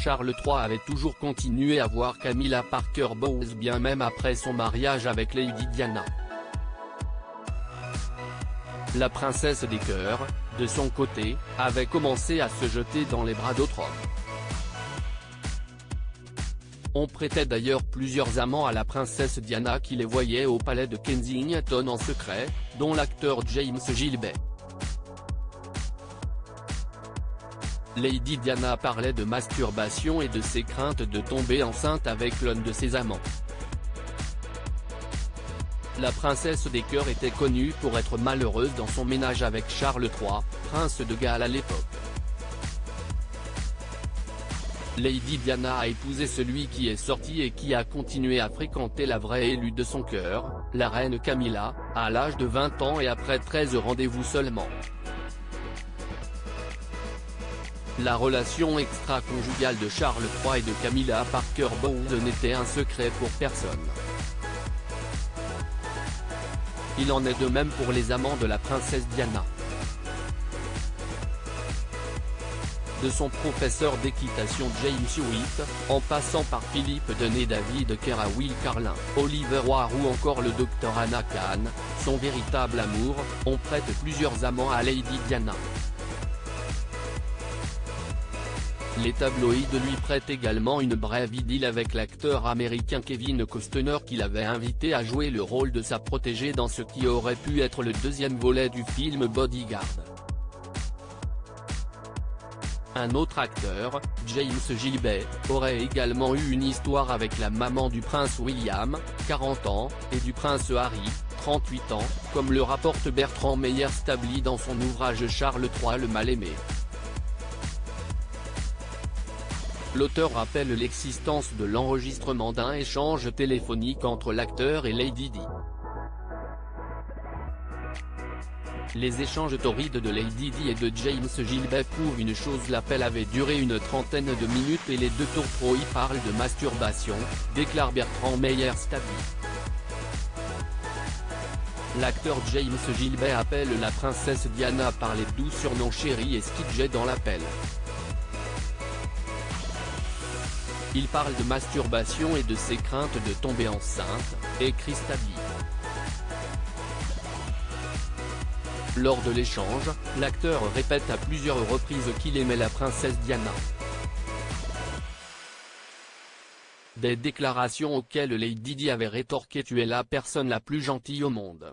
Charles III avait toujours continué à voir Camilla Parker Bowles bien même après son mariage avec Lady Diana. La princesse des cœurs, de son côté, avait commencé à se jeter dans les bras d'autres hommes. On prêtait d'ailleurs plusieurs amants à la princesse Diana qui les voyait au palais de Kensington en secret, dont l'acteur James Gilbert. Lady Diana parlait de masturbation et de ses craintes de tomber enceinte avec l'un de ses amants. La princesse des cœurs était connue pour être malheureuse dans son ménage avec Charles III, prince de Galles à l'époque. Lady Diana a épousé celui qui est sorti et qui a continué à fréquenter la vraie élue de son cœur, la reine Camilla, à l'âge de 20 ans et après 13 rendez-vous seulement. La relation extra-conjugale de Charles III et de Camilla Parker Bowles n'était un secret pour personne. Il en est de même pour les amants de la princesse Diana. De son professeur d'équitation James Hewitt, en passant par Philippe Denet, David Kerr à Will Carlin, Oliver Roy ou encore le docteur Anna Kahn, son véritable amour, on prête plusieurs amants à Lady Diana. Les tabloïds lui prêtent également une brève idylle avec l'acteur américain Kevin Costner qui l'avait invité à jouer le rôle de sa protégée dans ce qui aurait pu être le deuxième volet du film Bodyguard. Un autre acteur, James Gilbert, aurait également eu une histoire avec la maman du prince William, 40 ans, et du prince Harry, 38 ans, comme le rapporte Bertrand Meyer-Stably dans son ouvrage Charles III le mal-aimé. L'auteur rappelle l'existence de l'enregistrement d'un échange téléphonique entre l'acteur et Lady Di. Les échanges torrides de Lady Di et de James Gilbert prouvent une chose: l'appel avait duré une trentaine de minutes et les deux tourtereaux y parlent de masturbation, déclare Bertrand Meyer-Stably. L'acteur James Gilbert appelle la princesse Diana par les doux surnoms chérie et Skidget dans l'appel. Il parle de masturbation et de ses craintes de tomber enceinte, écrit Stably. Lors de l'échange, l'acteur répète à plusieurs reprises qu'il aimait la princesse Diana. Des déclarations auxquelles Lady Di avait rétorqué: tu es la personne la plus gentille au monde.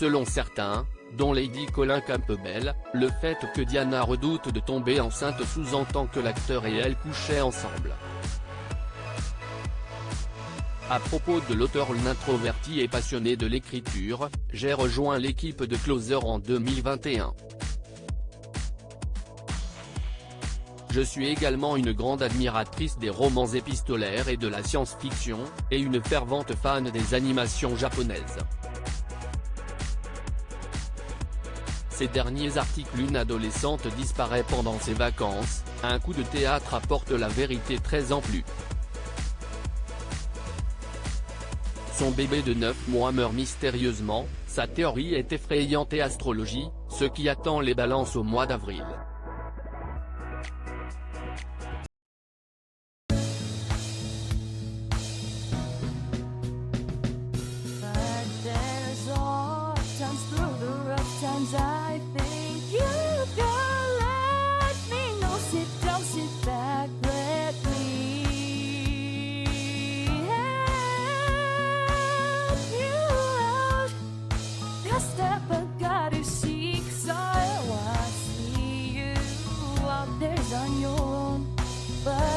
Selon certains, dont Lady Colin Campbell, le fait que Diana redoute de tomber enceinte sous-entend que l'acteur et elle couchaient ensemble. À propos de l'auteur, l'introverti et passionné de l'écriture, j'ai rejoint l'équipe de Closer en 2021. Je suis également une grande admiratrice des romans épistolaires et de la science-fiction, et une fervente fan des animations japonaises. Ces derniers articles: une adolescente disparaît pendant ses vacances, un coup de théâtre apporte la vérité 13 ans plus. Son bébé de 9 mois meurt mystérieusement, sa théorie est effrayante et astrologie, ce qui attend les balances au mois d'avril. On your own, but